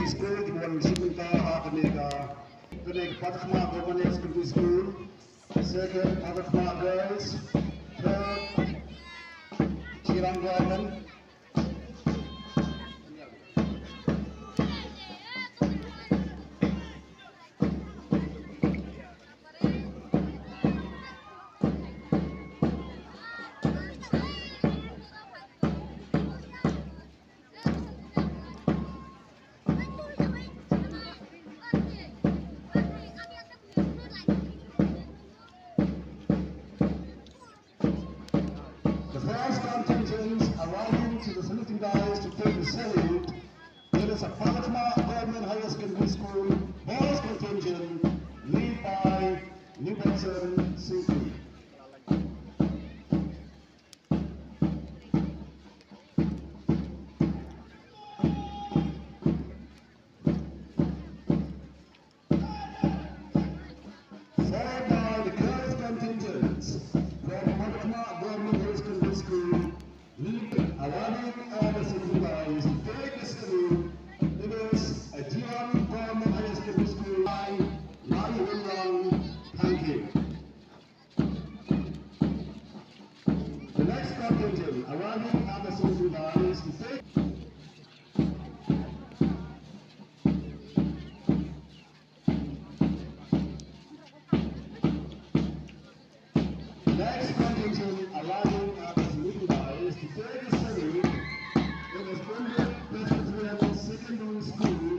School, di buwan Mynta, kanig patharkhmh Government Secondary School, second patharkhmh Girls, third Chirang Government. The first contingent arriving to the saluting dais to take the salute, it is a patharkhmh Government Higher Secondary School boys contingent led by Mynta sngi. Followed by the girls contingents from patharkhmh Government Higher Secondary School, arriving at the saluting dais to take the salute. It is a Jiran Government Higher Secondary School by Thank you. The next contingent arriving at the saluting dais to take next contingent arriving at the saluting dais to take the salute. It is Presbyterian Secondary School.